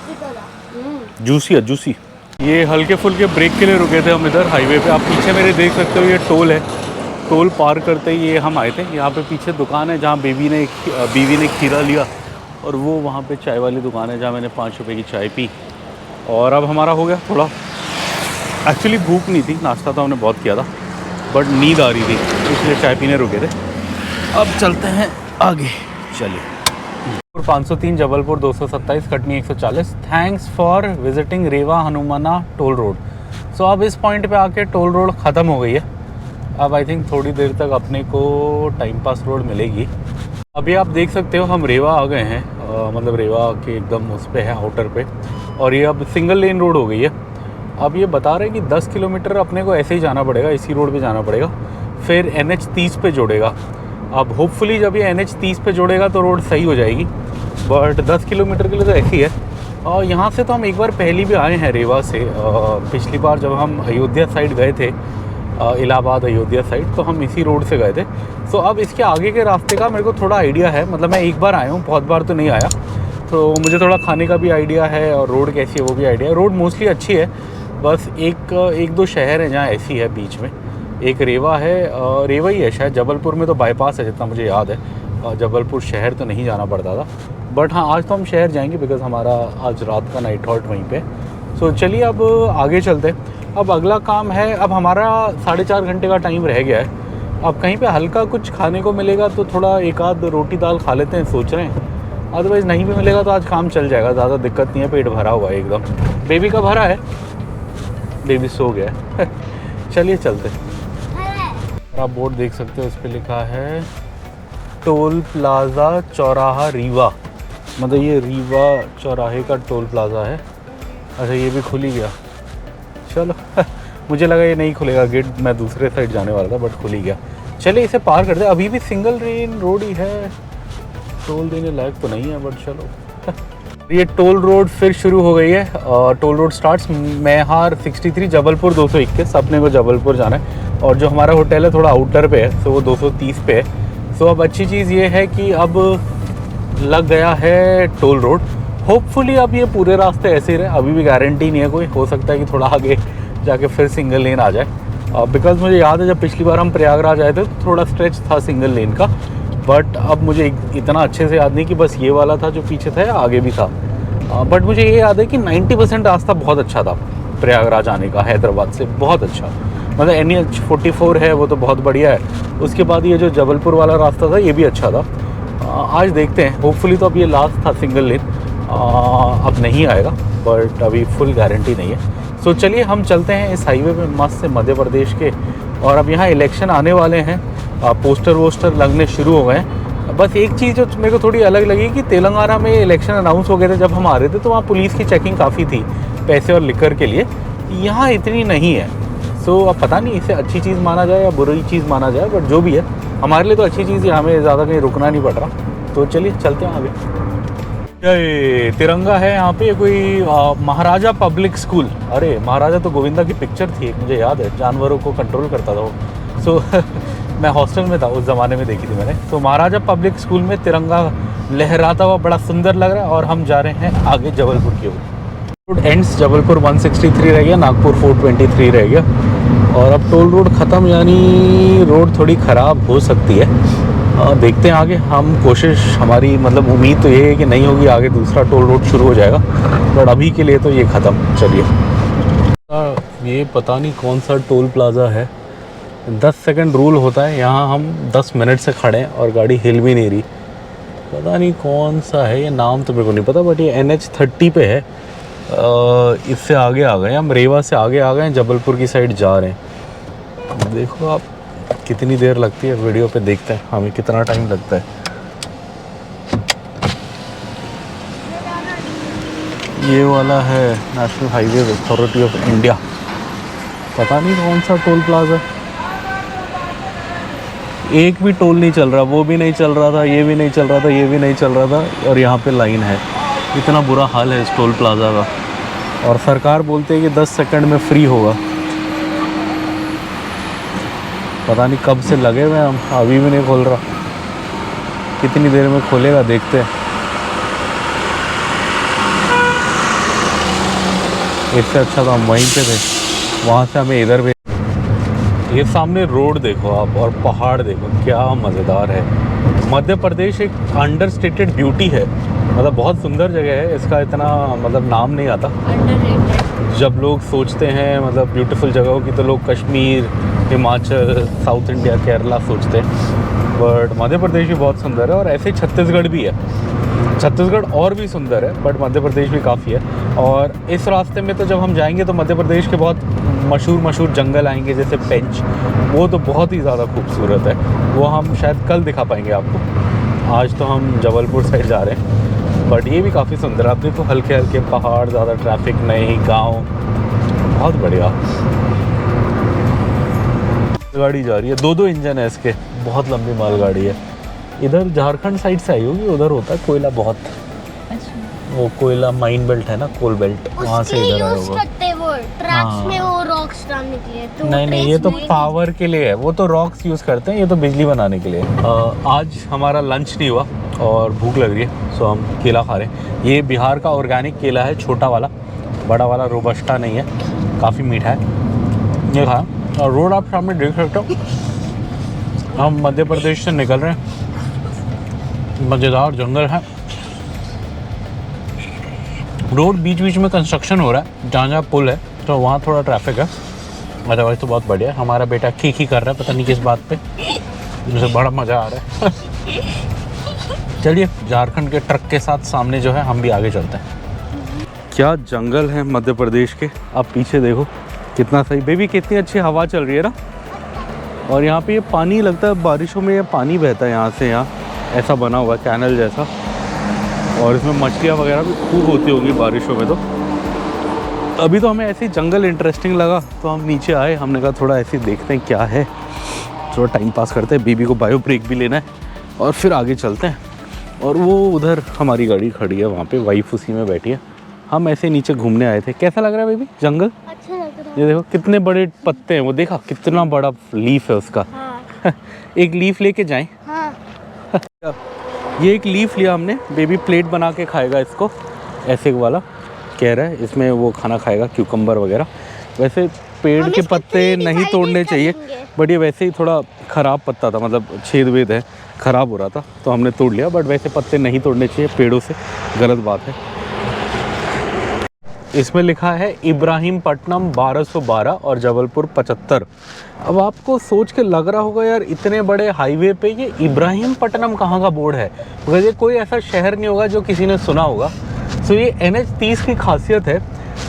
जूसी है, जूसी। ये हल्के फुल्के ब्रेक के लिए रुके थे हम इधर हाईवे पे। आप पीछे मेरे देख सकते हो, ये टोल है, टोल पार करते ही ये हम आए थे। यहाँ पे पीछे दुकान है जहाँ बीवी ने खीरा लिया, और वो वहाँ पे चाय वाली दुकान है जहाँ मैंने 5 रुपये की चाय पी। और अब हमारा हो गया थोड़ा, एक्चुअली भूख नहीं थी, नाश्ता तो हमने बहुत किया था, बट नींद आ रही थी, इसलिए चाय पीने रुके थे। अब चलते हैं आगे, चलिए। 503 Jabalpur 227 Katni 140। Thanks for visiting Rewa Hanumana toll road. So अब इस पॉइंट पे आके टोल रोड ख़त्म हो गई है। अब आई थिंक थोड़ी देर तक अपने को टाइम पास रोड मिलेगी। अभी आप देख सकते हो हम रेवा आ गए हैं, मतलब रेवा के एकदम उस पे है, आउटर पे, और ये अब सिंगल लेन रोड हो गई है। अब ये बता रहे हैं कि 10 किलोमीटर अपने को ऐसे ही जाना पड़ेगा, इसी रोड पे जाना पड़ेगा, फिर NH 30 पे जोड़ेगा। अब होपफुली जब ये NH 30 पे जोड़ेगा तो रोड सही हो जाएगी, बट 10 किलोमीटर के लिए तो ऐसी है। और यहाँ से तो हम एक बार पहले भी आए हैं रेवा से, पिछली बार जब हम अयोध्या साइड गए थे, इलाहाबाद अयोध्या साइड, तो हम इसी रोड से गए थे। सो अब इसके आगे के रास्ते का मेरे को थोड़ा आइडिया है, मतलब मैं एक बार आया हूँ, बहुत बार तो नहीं आया, तो मुझे थोड़ा खाने का भी आइडिया है, और रोड कैसी है वो भी आइडिया है। रोड मोस्टली अच्छी है, बस एक दो शहर हैं जहाँ ऐसी है बीच में। एक रेवा है, रेवा ही है शायद, जबलपुर में तो बाईपास है जितना मुझे याद है, जबलपुर शहर तो नहीं जाना पड़ता था। बट हाँ, आज तो हम शहर जाएंगे बिकॉज़ हमारा आज रात का नाइट हॉल्ट वहीं पे। सो चलिए अब आगे चलते हैं। अब अगला काम है, अब हमारा 4.5 घंटे का टाइम रह गया है। अब कहीं पे हल्का कुछ खाने को मिलेगा तो थोड़ा एक आध रोटी दाल खा लेते हैं, सोच रहे हैं। अदरवाइज़ नहीं भी मिलेगा तो आज काम चल जाएगा, ज़्यादा दिक्कत नहीं है, पेट भरा हुआ है एकदम। बेबी का भरा है, बेबी सो गया है। चलिए चलते हैं। आप बोर्ड देख सकते हो, इस पे लिखा है टोल प्लाज़ा चौराहा रीवा, मतलब ये रीवा चौराहे का टोल प्लाज़ा है। अच्छा ये भी खुल ही गया, चलो मुझे लगा ये नहीं खुलेगा गेट, मैं दूसरे साइड जाने वाला था बट खुल ही गया। चलिए इसे पार कर दे, अभी भी सिंगल लेन रोड ही है, टोल देने लायक तो नहीं है बट चलो ये टोल रोड फिर शुरू हो गई है। Toll road starts Maihar 63 Jabalpur 221, अपने को जबलपुर जाना है और जो हमारा होटल है थोड़ा आउटर पे है, तो वो 230 पे है। सो अब अच्छी चीज़ ये है कि अब लग गया है टोल रोड। होपफुली अब ये पूरे रास्ते ऐसे ही रहे, अभी भी गारंटी नहीं है कोई, हो सकता है कि थोड़ा आगे जाके फिर सिंगल लेन आ जाए। बिकॉज मुझे याद है जब पिछली बार हम प्रयागराज आए थे तो थोड़ा स्ट्रेच था सिंगल लेन का, बट अब मुझे इतना अच्छे से याद नहीं कि बस ये वाला था जो पीछे था या आगे भी था। बट मुझे ये याद है कि 90% रास्ता बहुत अच्छा था प्रयागराज आने का, हैदराबाद से बहुत अच्छा। मतलब NH 44 है वो तो बहुत बढ़िया है, उसके बाद ये जो जबलपुर वाला रास्ता था ये भी अच्छा था। आज देखते हैं, होपफुली तो अब ये लास्ट था सिंगल लेन, अब नहीं आएगा बट अभी फुल गारंटी नहीं है। सो चलिए हम चलते हैं इस हाईवे पे मस्त से मध्य प्रदेश के, और अब यहाँ इलेक्शन आने वाले हैं, पोस्टर वोस्टर लगने शुरू हो गए हैं। बस एक चीज़ जो मेरे को थोड़ी अलग लगी कि तेलंगाना में इलेक्शन अनाउंस हो गए थे जब हम आ रहे थे तो वहाँ पुलिस की चेकिंग काफ़ी थी पैसे और लिकर के लिए, यहाँ इतनी नहीं है। सो अब पता नहीं इसे अच्छी चीज़ माना जाए या बुरी चीज़ माना जाए, बट जो भी है हमारे लिए तो अच्छी चीज़ है, हमें ज़्यादा कहीं रुकना नहीं पड़ रहा। तो चलिए चलते हैं आगे। ये तिरंगा है यहाँ पे, कोई महाराजा पब्लिक स्कूल। अरे महाराजा तो गोविंदा की पिक्चर थी एक, मुझे याद है, जानवरों को कंट्रोल करता था वो। सो मैं हॉस्टल में था उस ज़माने में, देखी थी मैंने। तो महाराजा पब्लिक स्कूल में तिरंगा लहराता हुआ बड़ा सुंदर लग रहा है, और हम जा रहे हैं आगे जबलपुर की ओर। रोड एंड्स जबलपुर 163 रह गया, नागपुर 423 रह गया, और अब टोल रोड ख़त्म, यानी रोड थोड़ी ख़राब हो सकती है। देखते हैं आगे, हम कोशिश, हमारी मतलब उम्मीद तो ये है कि नहीं होगी, आगे दूसरा टोल रोड शुरू हो जाएगा, बट अभी के लिए तो ये ख़त्म। चलिए ये पता नहीं कौन सा टोल प्लाज़ा है, 10 सेकंड रूल होता है, यहाँ हम 10 मिनट से खड़े हैं और गाड़ी हिल भी नहीं रही। पता नहीं कौन सा है, ये नाम तो मेरे को नहीं पता, बट ये NH 30 पे है। इससे आगे आ गए हम, रेवा से आगे आ गए, जबलपुर की साइड जा रहे हैं। देखो आप कितनी देर लगती है, वीडियो पे देखते हैं हमें कितना टाइम लगता है। ये वाला है national highway authority of India, पता नहीं कौन सा टोल प्लाजा। एक भी टोल नहीं चल रहा, वो भी नहीं चल रहा था, ये भी नहीं चल रहा था, ये भी नहीं चल रहा था, और यहाँ पे लाइन है। इतना बुरा हाल है इस टोल प्लाजा का, और सरकार बोलते है कि 10 सेकंड में फ्री होगा। पता नहीं कब से लगे हुए हम, अभी भी नहीं खोल रहा, कितनी देर में खोलेगा देखते हैं। इससे अच्छा तो हम वहीं पे थे, वहाँ से हमें इधर भी। ये सामने रोड देखो आप और पहाड़ देखो, क्या मज़ेदार है। मध्य प्रदेश एक अंडरस्टेटेड ब्यूटी है, मतलब बहुत सुंदर जगह है, इसका इतना मतलब नाम नहीं आता। जब लोग सोचते हैं मतलब ब्यूटीफुल जगहों की तो लोग कश्मीर, हिमाचल, साउथ इंडिया, केरला सोचते हैं, बट मध्य प्रदेश भी बहुत सुंदर है, और ऐसे ही छत्तीसगढ़ भी है। छत्तीसगढ़ और भी सुंदर है, बट मध्य प्रदेश भी काफ़ी है। और इस रास्ते में तो जब हम जाएंगे तो मध्य प्रदेश के बहुत मशहूर जंगल आएंगे, जैसे पेंच, वो तो बहुत ही ज़्यादा खूबसूरत है, वो हम शायद कल दिखा पाएंगे आपको। आज तो हम जबलपुर साइड जा रहे हैं, बट ये भी काफ़ी सुंदर है। आप देखो हल्के हल्के पहाड़, ज़्यादा ट्रैफिक नहीं, गाँव बहुत बढ़िया। गाड़ी जा रही है, 2 इंजन है इसके, बहुत लंबी मालगाड़ी है। इधर झारखंड साइड से आई होगी, उधर होता है कोयला बहुत। वो कोयला माइन बेल्ट है ना, कोल बेल्ट, वहाँ से इधर आया होगा। ट्रक्स में वो रॉक्स डालने के लिए तो नहीं ये तो पावर के लिए है, वो तो रॉक्स यूज़ करते हैं, ये तो बिजली बनाने के लिए। आज हमारा लंच नहीं हुआ और भूख लग रही है, सो हम केला खा रहे हैं। ये बिहार का ऑर्गेनिक केला है, छोटा वाला, बड़ा वाला रोबस्टा नहीं है, काफ़ी मीठा है। ये खाया, और रोड आप सामने देख सकते हो। हम मध्य प्रदेश से निकल रहे हैं, मज़ेदार जंगल है, रोड बीच बीच में कंस्ट्रक्शन हो रहा है, जहाँ पुल है तो वहाँ थोड़ा ट्रैफिक है, अदरवाइज तो बहुत बढ़िया है। हमारा बेटा खी कर रहा है, पता नहीं किस बात पे, मुझे बड़ा मज़ा आ रहा है। चलिए झारखंड के ट्रक के साथ सामने जो है हम भी आगे चलते हैं। क्या जंगल है मध्य प्रदेश के, आप पीछे देखो कितना सही। बेबी कितनी अच्छी हवा चल रही है ना, और यहाँ पे ये पानी लगता है बारिशों में, ये पानी बहता है यहाँ से यहाँ, ऐसा बना हुआ है कैनल जैसा। और इसमें मछलियाँ वगैरह भी खूब होती होंगी बारिशों में। तो अभी तो हमें ऐसे ही जंगल इंटरेस्टिंग लगा तो हम नीचे आए, हमने कहा थोड़ा ऐसे ही देखते हैं क्या है, थोड़ा टाइम पास करते हैं। बीबी को बायो ब्रेक भी लेना है और फिर आगे चलते हैं। और वो उधर हमारी गाड़ी खड़ी है, वहाँ पे वाइफ उसी में बैठी है। हम ऐसे नीचे घूमने आए थे। कैसा लग रहा है बेबी जंगल? अच्छा लग रहा है। ये देखो कितने बड़े पत्ते हैं, वो देखा कितना बड़ा लीफ है उसका। हाँ। एक लीफ लेके जाएं। हाँ। ये एक लीफ लिया हमने, बेबी प्लेट बना के खाएगा इसको, ऐसे वाला कह रहा है, इसमें वो खाना खाएगा क्यूकम्बर वगैरह। वैसे पेड़ के पत्ते नहीं तोड़ने चाहिए, बट ये वैसे ही थोड़ा ख़राब पत्ता था, मतलब छेद वेद है, ख़राब हो रहा था तो हमने तोड़ लिया। बट वैसे पत्ते नहीं तोड़ने चाहिए पेड़ों से, गलत बात है। इसमें लिखा है इब्राहिमपट्टनम 1212 और जबलपुर 75। अब आपको सोच के लग रहा होगा यार इतने बड़े हाईवे पे ये इब्राहिमपट्टनम कहाँ का बोर्ड है, बिकॉज ये कोई ऐसा शहर नहीं होगा जो किसी ने सुना होगा। सो ये NH30 की खासियत है,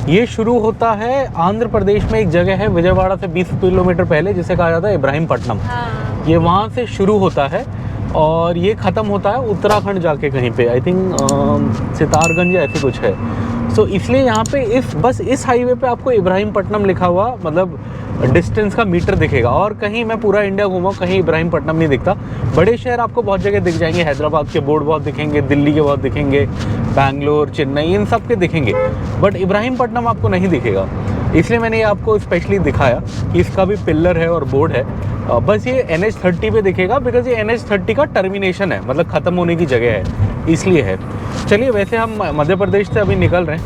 ये शुरू होता है आंध्र प्रदेश में, एक जगह है विजयवाड़ा से 20 किलोमीटर पहले जिसे कहा जाता है इब्राहिमपट्टनम। हाँ। ये वहाँ से शुरू होता है और ये ख़त्म होता है उत्तराखंड जाके कहीं पे, आई थिंक सितारगंज या ऐसे कुछ है। सो इसलिए यहाँ पे बस इस हाईवे पे आपको इब्राहिमपट्टनम लिखा हुआ मतलब डिस्टेंस का मीटर दिखेगा। और कहीं मैं पूरा इंडिया घूमा, कहीं इब्राहिमपट्टनम नहीं दिखता। बड़े शहर आपको बहुत जगह दिख जाएंगे, हैदराबाद के बोर्ड बहुत दिखेंगे, दिल्ली के बहुत दिखेंगे, बैंगलोर, चेन्नई, इन सब के दिखेंगे, बट इब्राहिमपट्टनम आपको नहीं दिखेगा। इसलिए मैंने ये आपको स्पेशली दिखाया कि इसका भी पिलर है और बोर्ड है। बस ये NH30 पे दिखेगा, बिकॉज ये NH30 का टर्मिनेशन है, मतलब ख़त्म होने की जगह है, इसलिए है। चलिए, वैसे हम मध्य प्रदेश से अभी निकल रहे हैं।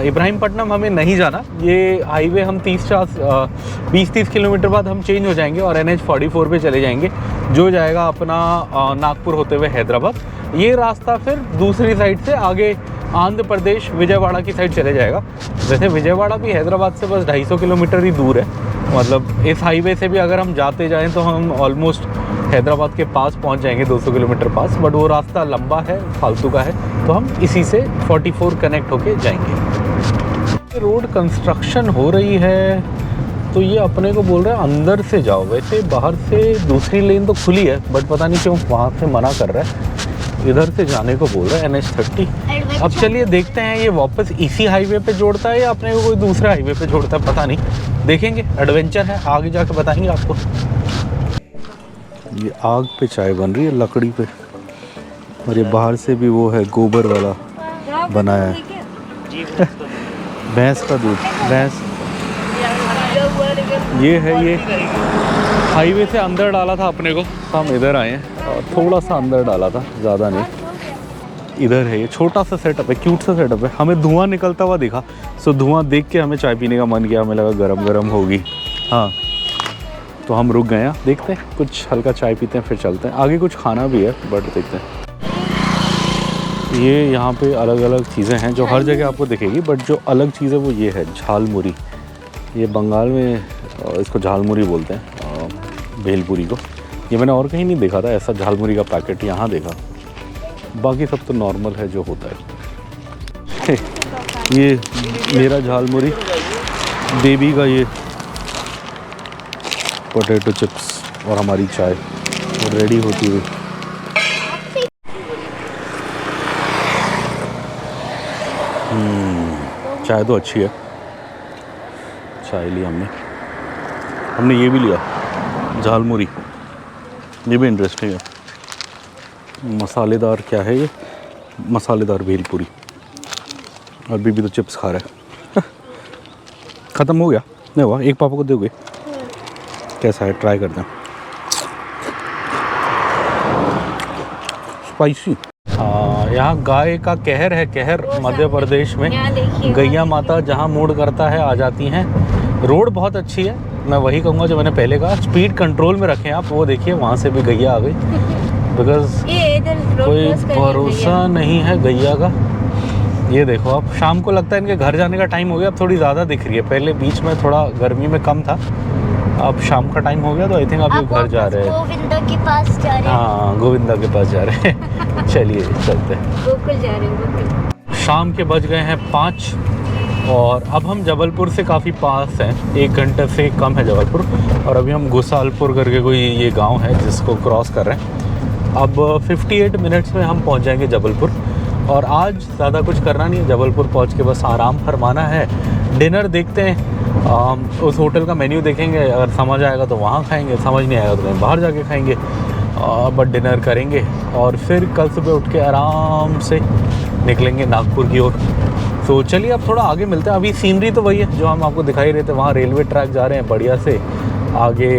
इब्राहिमपट्टनम हमें नहीं जाना, ये हाईवे हम 20-30 किलोमीटर बाद हम चेंज हो जाएंगे और NH44 पे चले जाएंगे, जो जाएगा अपना नागपुर होते हुए हैदराबाद। ये रास्ता फिर दूसरी साइड से आगे आंध्र प्रदेश विजयवाड़ा की साइड चले जाएगा। वैसे विजयवाड़ा भी हैदराबाद से बस 250 किलोमीटर ही दूर है, मतलब इस हाईवे से भी अगर हम जाते जाएं तो हम ऑलमोस्ट हैदराबाद के पास पहुंच जाएंगे, 200 किलोमीटर पास। बट वो रास्ता लंबा है, फालतू का है, तो हम इसी से 44 कनेक्ट होके जाएंगे। रोड कंस्ट्रक्शन हो रही है तो ये अपने को बोल रहा है अंदर से जाओ। वैसे बाहर से दूसरी लेन तो खुली है, बट पता नहीं क्यों वहाँ से मना कर रहा है, इधर से जाने को बोल रहा है NH30। अब चलिए देखते हैं ये वापस इसी हाईवे पे जोड़ता है या अपने को कोई दूसरे हाईवे पे जोड़ता है, पता नहीं, देखेंगे। एडवेंचर है, आगे जाके बताएंगे आपको। ये आग पे चाय बन रही है लकड़ी पे, और ये बाहर से भी वो है गोबर वाला बनाया है भैंस का दूध, भैंस। ये है, ये हाईवे से अंदर डाला था अपने को, हम इधर आए हैं और थोड़ा सा अंदर डाला था, ज़्यादा नहीं। इधर है, ये छोटा सा सेटअप है, क्यूट सा सेटअप है। हमें धुआं निकलता हुआ दिखा, सो धुआं देख के हमें चाय पीने का मन किया, हमें लगा गरम गरम होगी। हाँ, तो हम रुक गए, देखते हैं कुछ हल्का चाय पीते हैं फिर चलते हैं। आगे कुछ खाना भी है, बट देखते हैं। ये यहाँ पे अलग अलग चीज़ें हैं जो हर जगह आपको दिखेगी, बट जो अलग चीज़ है वो ये है झालमुरी। ये बंगाल में इसको झालमुरी बोलते हैं, भेलपुरी को। ये मैंने और कहीं नहीं देखा था ऐसा झालमुरी का पैकेट, यहाँ देखा। बाकी सब तो नॉर्मल है जो होता है। ये मेरा झालमुरी, बेबी का ये पोटैटो चिप्स और हमारी चाय रेडी होती हुई। चाय तो अच्छी है, चाय ली हमने ये भी लिया झालमुरी, ये भी इंटरेस्टिंग है। मसालेदार क्या है ये, मसालेदार भेलपुरी। और बीबी तो चिप्स खा रहा है। ख़त्म हो गया? नहीं हुआ, एक पापा को दोगे? कैसा है, ट्राई करते हैं। स्पाइसी। यहाँ गाय का कहर है, कहर मध्य प्रदेश में। गैया माता जहाँ मूड करता है आ जाती हैं। रोड बहुत अच्छी है, मैं वही कहूँगा जो मैंने पहले कहा, स्पीड कंट्रोल में रखें आप। वो देखिए वहाँ से भी गैया आ गई, बिकॉज कोई भरोसा नहीं है गैया का। ये देखो आप, शाम को लगता है इनके घर जाने का टाइम हो गया। अब थोड़ी ज़्यादा दिख रही है, पहले बीच में थोड़ा गर्मी में कम था, अब शाम का टाइम हो गया तो आई थिंक आप ये घर जा रहे हैं। गोविंदा के पास जा रहे हैं। हाँ, गोविंदा के पास जा रहे हैं। चलिए चलते हैं, गोकुल जा रहे हैं, गोकुल। शाम के बज गए हैं 5 और अब हम जबलपुर से काफ़ी पास हैं, 1 घंटे से कम है जबलपुर। और अभी हम गुसालपुर करके कोई ये गांव है जिसको क्रॉस कर रहे हैं। अब 58 मिनट्स में हम पहुंच जाएंगे जबलपुर। और आज ज़्यादा कुछ करना नहीं है, जबलपुर पहुंच के बस आराम फरमाना है। डिनर देखते हैं, उस होटल का मेन्यू देखेंगे, अगर समझ आएगा तो वहाँ खाएंगे, समझ नहीं आएगा तो कहीं बाहर जाके खाएंगे। बट डिनर करेंगे और फिर कल सुबह उठ के आराम से निकलेंगे नागपुर की ओर। तो चलिए अब थोड़ा आगे मिलते हैं। अभी सीनरी तो वही है जो हम आपको दिखाई रहे थे, वहाँ रेलवे ट्रैक जा रहे हैं बढ़िया से। आगे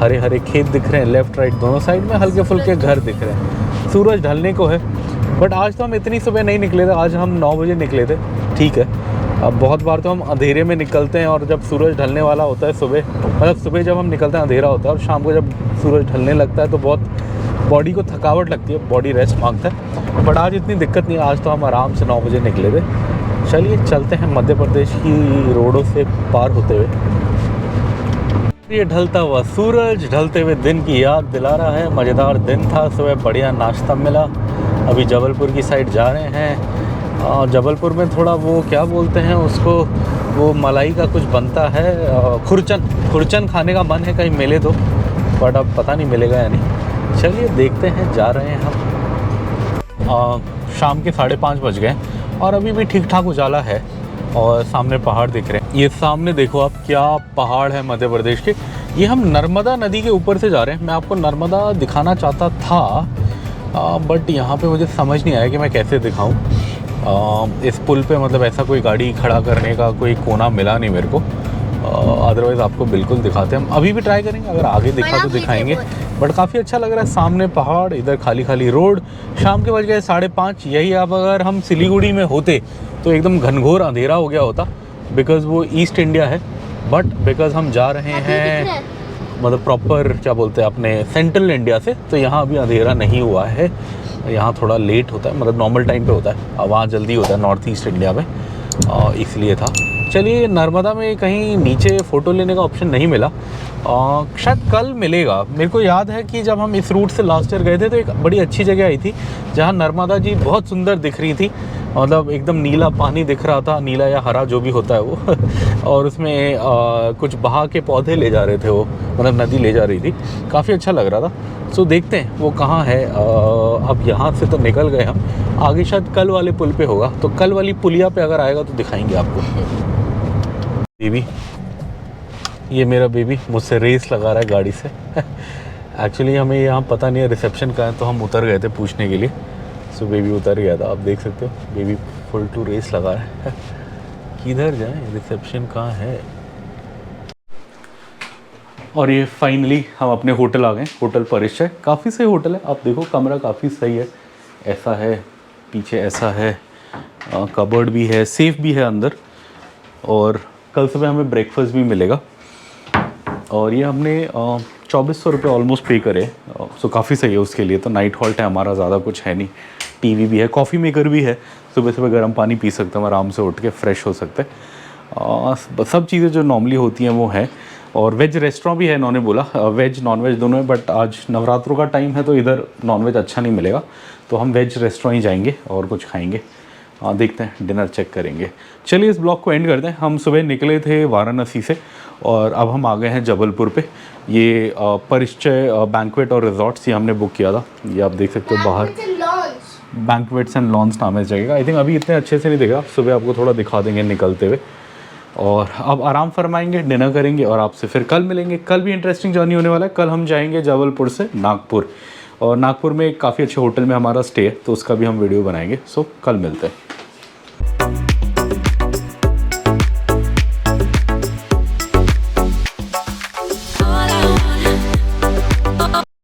हरे हरे खेत दिख रहे हैं, लेफ़्ट राइट दोनों साइड में हल्के फुल्के घर दिख रहे हैं। सूरज ढलने को है, बट आज तो हम इतनी सुबह नहीं निकले थे, आज हम 9 बजे निकले थे। ठीक है, अब बहुत बार तो हम अंधेरे में निकलते हैं और जब सूरज ढलने वाला होता है सुबह, मतलब सुबह जब हम निकलते हैं अंधेरा होता है और शाम को जब सूरज ढलने लगता है तो बहुत बॉडी को थकावट लगती है, बॉडी रेस्ट मांगता है। बट आज इतनी दिक्कत नहीं है, आज तो हम आराम से 9 बजे निकले थे। चलिए चलते हैं मध्य प्रदेश की रोडों से पार होते हुए। ये ढलता हुआ सूरज ढलते हुए दिन की याद दिला रहा है। मज़ेदार दिन था, सुबह बढ़िया नाश्ता मिला। अभी जबलपुर की साइड जा रहे हैं। और जबलपुर में थोड़ा वो क्या बोलते हैं उसको, वो मलाई का कुछ बनता है, खुरचन खाने का मन है, कहीं मिले तो, बट अब पता नहीं मिलेगा या नहीं। चलिए देखते हैं, जा रहे हैं हम। शाम के 5:30 बज गए और अभी भी ठीक ठाक उजाला है और सामने पहाड़ दिख रहे हैं। ये सामने देखो आप, क्या पहाड़ है मध्य प्रदेश के। ये हम नर्मदा नदी के ऊपर से जा रहे हैं। मैं आपको नर्मदा दिखाना चाहता था, बट यहाँ पे मुझे समझ नहीं आया कि मैं कैसे दिखाऊं। इस पुल पे मतलब ऐसा कोई गाड़ी खड़ा करने का कोई कोना मिला नहीं मेरे को। अदरवाइज़ आपको बिल्कुल दिखाते हैं, हम अभी भी ट्राई करेंगे, अगर आगे दिखा तो दिखाएंगे। बट काफ़ी अच्छा लग रहा है, सामने पहाड़, इधर खाली खाली रोड। शाम के बज गए 5:30। यही अब अगर हम सिलीगुड़ी में होते तो एकदम घनघोर अंधेरा हो गया होता, बिकॉज़ वो ईस्ट इंडिया है। बट बिकॉज़ हम जा रहे हैं मतलब प्रॉपर क्या बोलते हैं अपने सेंट्रल इंडिया से, तो यहाँ अभी अंधेरा नहीं हुआ है। यहाँ थोड़ा लेट होता है, मतलब नॉर्मल टाइम पे होता है, वहाँ जल्दी होता है नॉर्थ ईस्ट इंडिया में, इसलिए था। चलिए, नर्मदा में कहीं नीचे फ़ोटो लेने का ऑप्शन नहीं मिला, शायद कल मिलेगा। मेरे को याद है कि जब हम इस रूट से लास्ट ईयर गए थे तो एक बड़ी अच्छी जगह आई थी जहाँ नर्मदा जी बहुत सुंदर दिख रही थी, मतलब एकदम नीला पानी दिख रहा था, नीला या हरा जो भी होता है वो और उसमें कुछ बहा के पौधे ले जा रहे थे, वो मतलब नदी ले जा रही थी, काफ़ी अच्छा लग रहा था। सो देखते हैं वो कहाँ है। अब यहाँ से तो निकल गए हम, आगे शायद कल वाले पुल पे होगा, तो कल वाली पुलिया पे अगर आएगा तो दिखाएंगे आपको। बेबी, ये मेरा बेबी मुझसे रेस लगा रहा है गाड़ी से एक्चुअली हमें यहाँ पता नहीं है रिसेप्शन का है, तो हम उतर गए थे पूछने के लिए। सो बेबी उतर गया था, आप देख सकते हो बेबी फुल टू रेस लगा रहा है किधर जाएं, रिसेप्शन कहाँ है। और ये फाइनली हम अपने होटल आ गए, होटल परिचय। काफ़ी सही होटल है, आप देखो कमरा काफ़ी सही है, ऐसा है, पीछे ऐसा है, कबर्ड भी है, सेफ भी है अंदर। और कल सुबह हमें ब्रेकफास्ट भी मिलेगा। और ये हमने 2400 रुपये ऑलमोस्ट पे करे, सो काफ़ी सही है उसके लिए। तो नाइट हॉल्ट है हमारा, ज़्यादा कुछ है नहीं, टीवी भी है, कॉफ़ी मेकर भी है, सुबह सुबह गर्म पानी पी सकते हैं, आराम से उठ के फ्रेश हो सकते हैं। सब चीज़ें जो नॉर्मली होती हैं वो हैं। और वेज रेस्टोरेंट भी है, इन्होंने बोला वेज नॉन वेज दोनों है, बट आज नवरात्रों का टाइम है तो इधर नॉन वेज अच्छा नहीं मिलेगा, तो हम वेज रेस्टोरेंट ही जाएंगे और कुछ खाएंगे। देखते हैं, डिनर चेक करेंगे। चलिए इस ब्लॉग को एंड करते हैं। हम सुबह निकले थे वाराणसी से और अब हम आ गए हैं जबलपुर पे। ये परिचय बैंक्वेट और रिजॉर्ट्स ये हमने बुक किया था, ये आप देख सकते हो बाहर, बैंक्वेट्स एंड लॉन्स नाम है जगह का। आई थिंक अभी इतने अच्छे से नहीं देखा, सुबह आपको थोड़ा दिखा देंगे निकलते हुए। और अब आराम फरमाएंगे, डिनर करेंगे और आपसे फिर कल मिलेंगे। कल भी इंटरेस्टिंग जर्नी होने वाला है। कल हम जाएंगे जबलपुर से नागपुर, और नागपुर में एक काफ़ी अच्छे होटल में हमारा स्टे है, तो उसका भी हम वीडियो बनाएंगे। सो कल मिलते हैं।